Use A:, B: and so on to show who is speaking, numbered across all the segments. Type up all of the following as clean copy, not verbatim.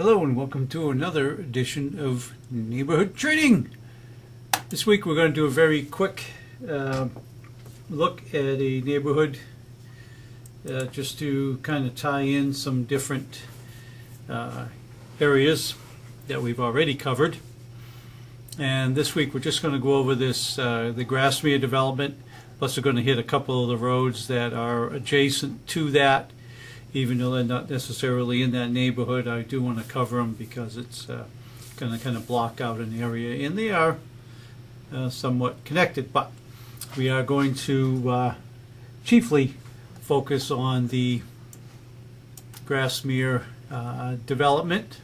A: Hello and welcome to another edition of Neighborhood Training. This week we're going to do a very quick look at a neighborhood just to kind of tie in some different areas that we've already covered. And this week we're just going to go over this the Grasmere development, plus we're going to hit a couple of the roads that are adjacent to that. Even though they're not necessarily in that neighborhood, I do want to cover them because it's going to kind of block out an area, and they are somewhat connected. But we are going to chiefly focus on the Grasmere development,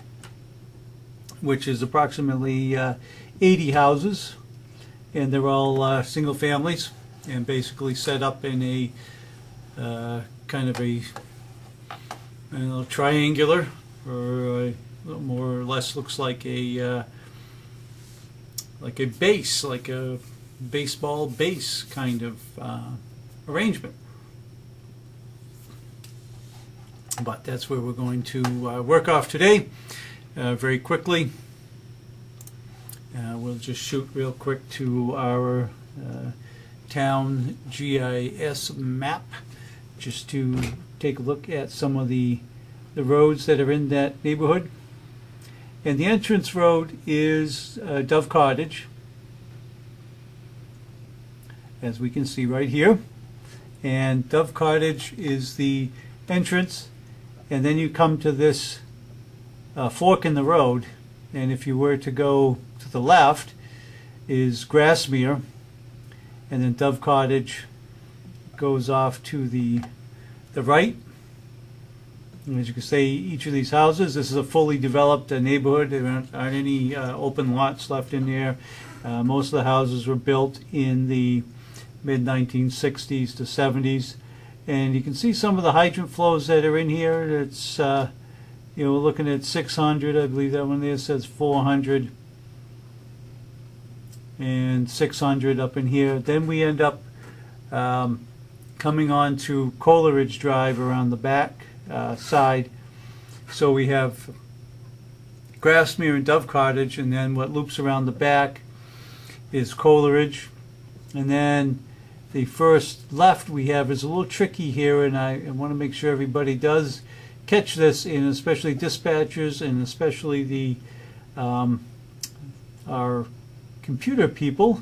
A: which is approximately 80 houses, and they're all single families and basically set up in a kind of a triangular, or more or less looks like a base, like a baseball base kind of arrangement. But that's where we're going to work off today, very quickly. We'll just shoot real quick to our town GIS map just to take a look at some of the roads that are in that neighborhood. And the entrance road is Dove Cottage, as we can see right here. And Dove Cottage is the entrance, and then you come to this fork in the road, and if you were to go to the left is Grasmere, and then Dove Cottage goes off to the right. And as you can see, each of these houses, this is a fully developed neighborhood. There aren't any open lots left in there. Most of the houses were built in the mid-1960s to 70s, and you can see some of the hydrant flows that are in here. It's we're looking at 600. I believe that one there says 400, and 600 up in here. Then we end up coming on to Coleridge Drive around the back side. So we have Grasmere and Dove Cottage, and then what loops around the back is Coleridge. And then the first left we have is a little tricky here, and I want to make sure everybody does catch this, and especially dispatchers, and especially the our computer people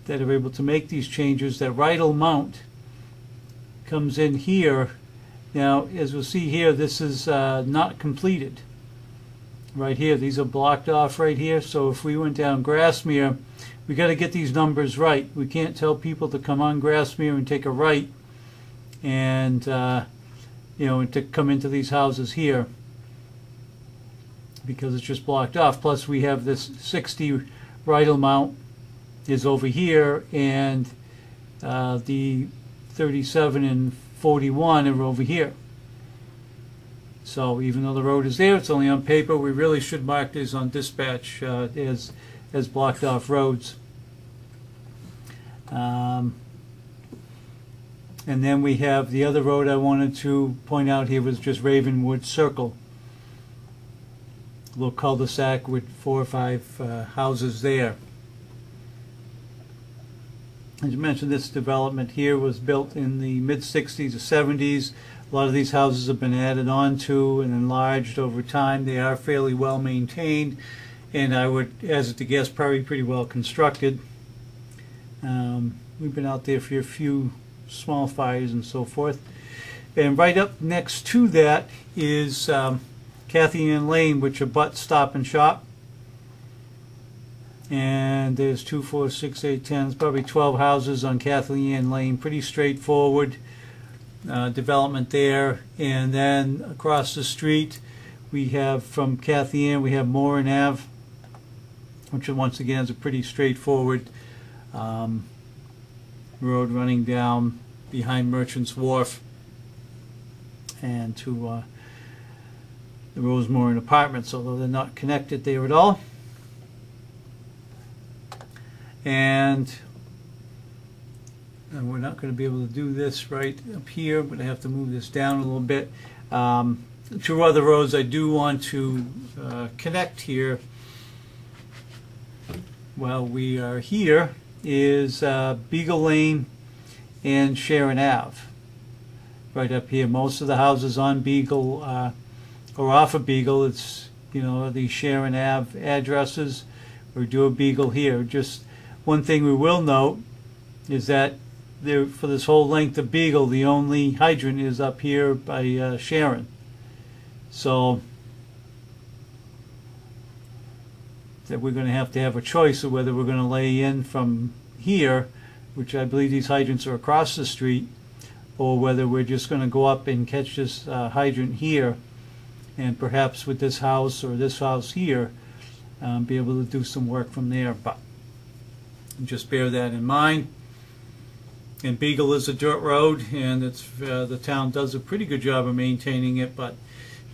A: that are able to make these changes. That Rydal Mount comes in here. Now, as we'll see here, this is not completed. Right here, these are blocked off right here. So if we went down Grasmere, we got to get these numbers right. We can't tell people to come on Grasmere and take a right, and and to come into these houses here, because it's just blocked off. Plus, we have this 60 Rydal Mount is over here, and the 37 and 41 are over here. So even though the road is there, it's only on paper. We really should mark these on dispatch as blocked off roads. And then we have the other road I wanted to point out here was just Ravenwood Circle. A little cul-de-sac with 4 or 5 houses there. As you mentioned, this development here was built in the mid-60s or 70s. A lot of these houses have been added on to and enlarged over time. They are fairly well maintained, and I would hazard to guess probably pretty well constructed. We've been out there for a few small fires and so forth. And right up next to that is Cathy Ann Lane, which abuts Stop and Shop. And there's 2, 4, 6, 8, 10, probably 12 houses on Cathy Ann Lane. Pretty straightforward development there. And then across the street we have, from Cathy Ann, we have Moran Ave, which once again is a pretty straightforward road running down behind Merchant's Wharf and to the Rosemoran Apartments, although they're not connected there at all. And we're not going to be able to do this right up here, but I have to move this down a little bit. two other roads I do want to connect here while we are here is Beagle Lane and Sharon Ave. Right up here, most of the houses on Beagle or off of Beagle, it's, you know, the Sharon Ave addresses, or do a Beagle here. Just one thing we will note is that there, for this whole length of Beagle, the only hydrant is up here by Sharon. So that we're going to have a choice of whether we're going to lay in from here, which I believe these hydrants are across the street, or whether we're just going to go up and catch this hydrant here, and perhaps with this house or this house here, be able to do some work from there. But just bear that in mind. And Beagle is a dirt road, and it's the town does a pretty good job of maintaining it, but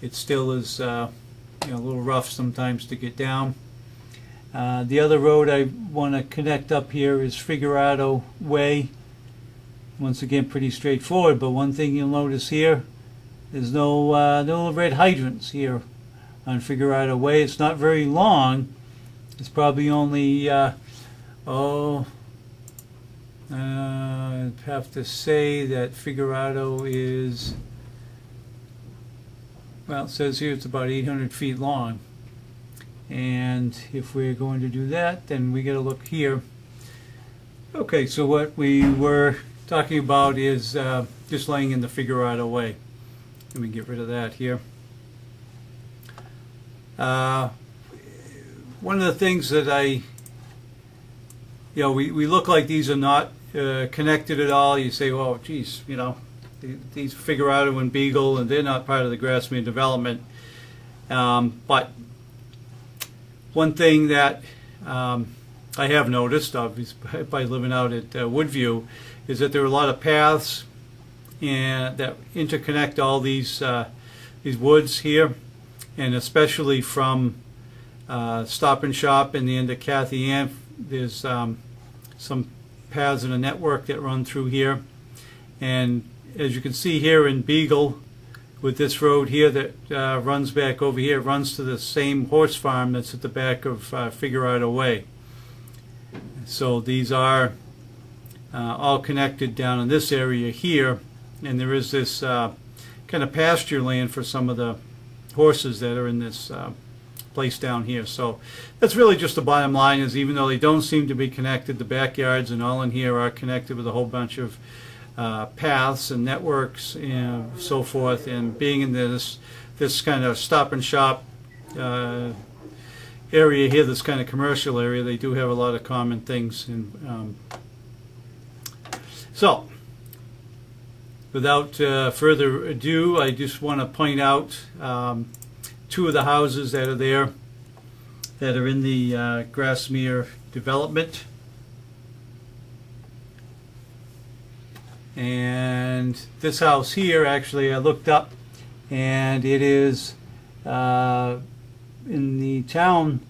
A: it still is you know, a little rough sometimes to get down. The other road I want to connect up here is Figurado Way. Once again, pretty straightforward, but one thing you'll notice here, there's no red hydrants here on Figurado Way. It's not very long. It's probably only I'd have to say that Figurado is, well, it says here it's about 800 feet long. And if we're going to do that, then we got to look here. Okay, so what we were talking about is just laying in the Figurado Way. Let me get rid of that here. One of the things that we look like these are not connected at all. You say, well, geez, you know, these Figurado and Beagle, and they're not part of the Grasmere development. But one thing that I have noticed, obviously, by living out at Woodview, is that there are a lot of paths that interconnect all these woods here, and especially from Stop and Shop and the end of Kathy Ann. There's some paths in a network that run through here, and as you can see here in Beagle, with this road here that runs back over here, runs to the same horse farm that's at the back of Figurado Way. So these are all connected down in this area here, and there is this kind of pasture land for some of the horses that are in this place down here. So that's really just the bottom line, is even though they don't seem to be connected, the backyards and all in here are connected with a whole bunch of paths and networks and so forth. And being in this kind of Stop and Shop area here, this kind of commercial area, they do have a lot of common things. And so without further ado, I just want to point out two of the houses that are there that are in the Grasmere development. And this house here, actually, I looked up, and it is in the town,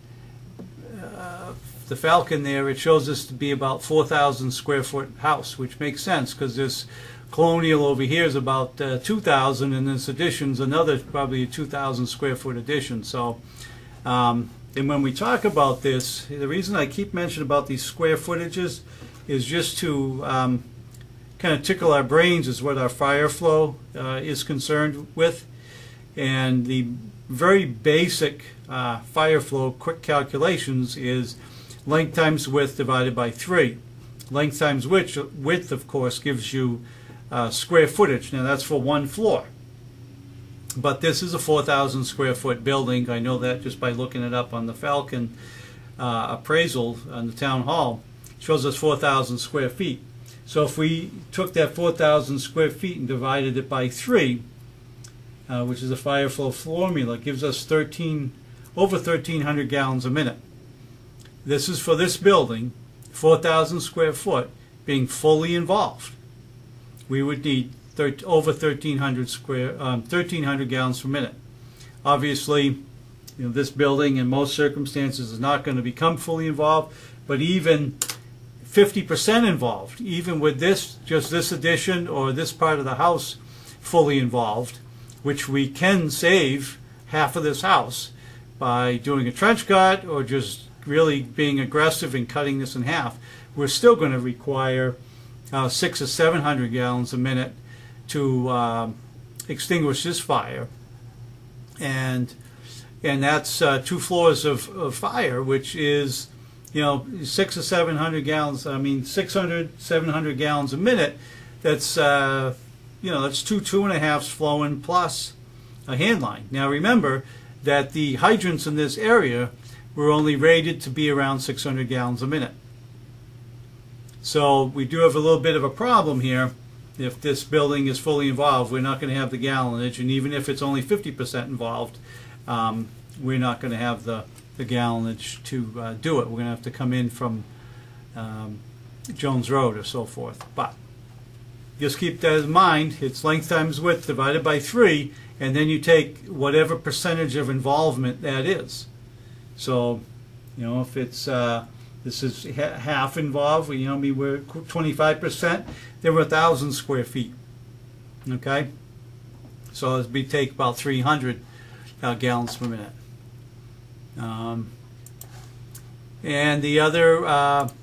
A: the Falcon there, it shows us to be about 4,000 square foot house, which makes sense because this Colonial over here is about 2,000, and this addition's another probably a 2,000 square foot addition. So, and when we talk about this, the reason I keep mentioning about these square footages is just to kind of tickle our brains as what our fire flow is concerned with. And the very basic fire flow quick calculations is length times width divided by 3. Length times width, of course, gives you square footage. Now that's for one floor, but this is a 4,000 square foot building. I know that just by looking it up on the Falcon appraisal on the town hall. It shows us 4,000 square feet. So if we took that 4,000 square feet and divided it by 3, which is a fire flow formula, it gives us over 1,300 gallons a minute. This is for this building, 4,000 square foot, being fully involved. We would need over 1,300 gallons per minute. Obviously, you know, this building in most circumstances is not going to become fully involved, but even 50% involved, even with this, just this addition or this part of the house fully involved, which we can save half of this house by doing a trench cut or just really being aggressive and cutting this in half, we're still going to require 600 or 700 gallons a minute to extinguish this fire. And that's 2 floors of fire, which is, 600 or 700 gallons. I mean, 600, 700 gallons a minute. That's that's 2.5s flowing plus a hand line. Now remember that the hydrants in this area were only rated to be around 600 gallons a minute. So we do have a little bit of a problem here. If this building is fully involved, we're not going to have the gallonage, and even if it's only 50% involved, we're not going to have the gallonage to do it. We're going to have to come in from Jones Road or so forth. But just keep that in mind. It's length times width divided by 3, and then you take whatever percentage of involvement that is. So, if it's this is half involved, we're 25%, then we're 1,000 square feet. Okay? So we take about 300 gallons per minute. And the other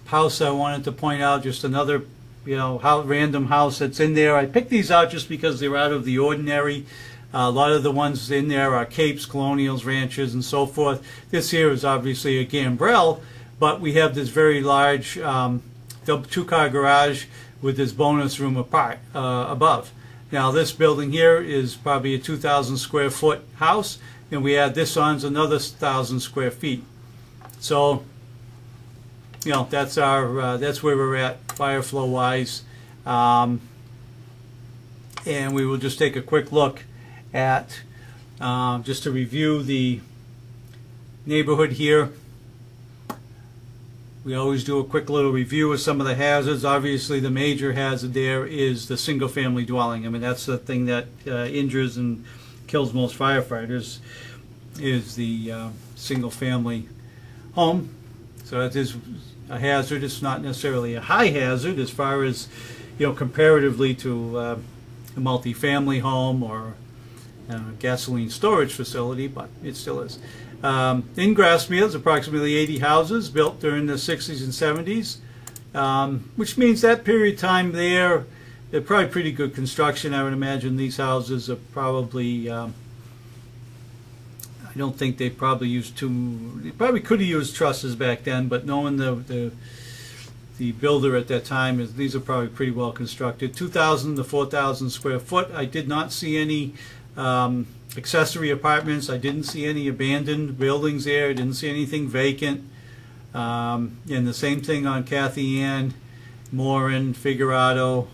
A: house I wanted to point out, just another random house that's in there. I picked these out just because they're out of the ordinary. A lot of the ones in there are capes, colonials, ranches, and so forth. This here is obviously a gambrel, but we have this very large 2-car garage with this bonus room above. Now this building here is probably a 2,000 square foot house, and we add this on, it's another 1,000 square feet. So, that's where we're at fire flow wise. And we will just take a quick look at, just to review the neighborhood here. We always do a quick little review of some of the hazards. Obviously the major hazard there is the single family dwelling. I mean, that's the thing that injures and kills most firefighters, is the single family home. So that is a hazard. It's not necessarily a high hazard as far as, comparatively to a multi-family home or a gasoline storage facility, but it still is. In Grasmere, there's approximately 80 houses built during the 60s and 70s, which means that period of time they're probably pretty good construction. I would imagine these houses are probably, I don't think they probably used they probably could have used trusses back then, but knowing the builder at that time, these are probably pretty well constructed. 2,000 to 4,000 square foot. I did not see any accessory apartments. I didn't see any abandoned buildings there. I didn't see anything vacant. And the same thing on Kathy Ann, Morin, Figurado.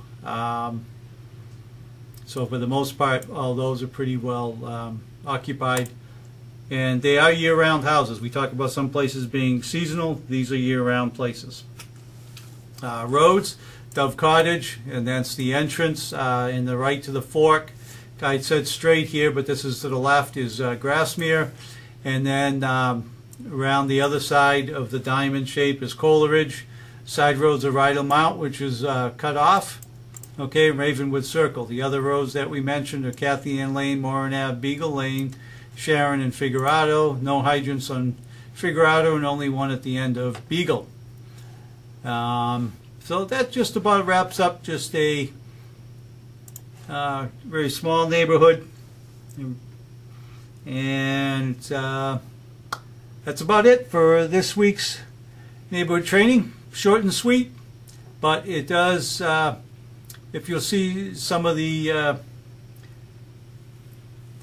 A: So for the most part, all those are pretty well occupied. And they are year-round houses. We talk about some places being seasonal. These are year-round places. Roads, Dove Cottage, and that's the entrance in the right to the fork. I said straight here, but this is to the left, is Grasmere. And then around the other side of the diamond shape is Coleridge. Side roads are Rydal Mount, which is cut off. Okay, Ravenwood Circle. The other roads that we mentioned are Kathy Ann Lane, Morin Ave, Beagle Lane, Sharon, and Figurado. No hydrants on Figurado, and only one at the end of Beagle. So that just about wraps up just a very small neighborhood, and that's about it for this week's neighborhood training. Short and sweet, but it does, if you'll see some of the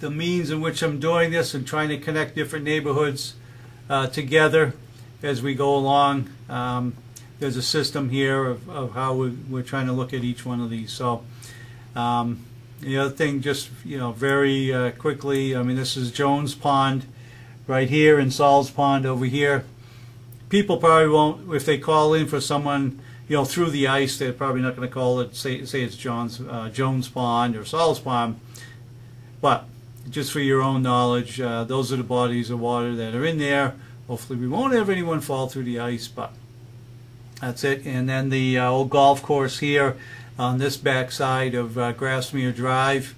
A: means in which I'm doing this and trying to connect different neighborhoods together as we go along. There's a system here of how we're trying to look at each one of these. So the other thing, just very quickly, I mean, this is Jones Pond right here and Saul's Pond over here. People probably won't, if they call in for someone through the ice, they're probably not going to call it, say it's Jones Pond or Saul's Pond. But just for your own knowledge, those are the bodies of water that are in there. Hopefully we won't have anyone fall through the ice, but that's it. And then the old golf course here on this back side of Grasmere Drive.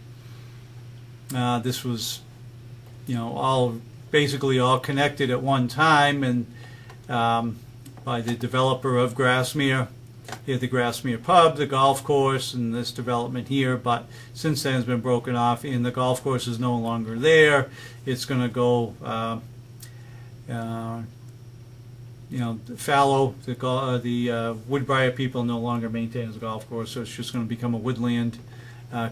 A: This was, all basically all connected at one time, and by the developer of Grasmere. Here, the Grasmere pub, the golf course, and this development here. But since then, it's been broken off, and the golf course is no longer there. It's going to go, fallow. The Woodbriar people no longer maintain the golf course, so it's just going to become a woodland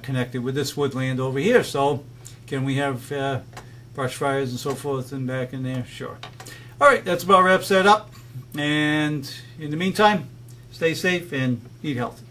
A: connected with this woodland over here. So, can we have brush fires and so forth and back in there? Sure. All right, that's about wraps that up. And in the meantime, stay safe and eat healthy.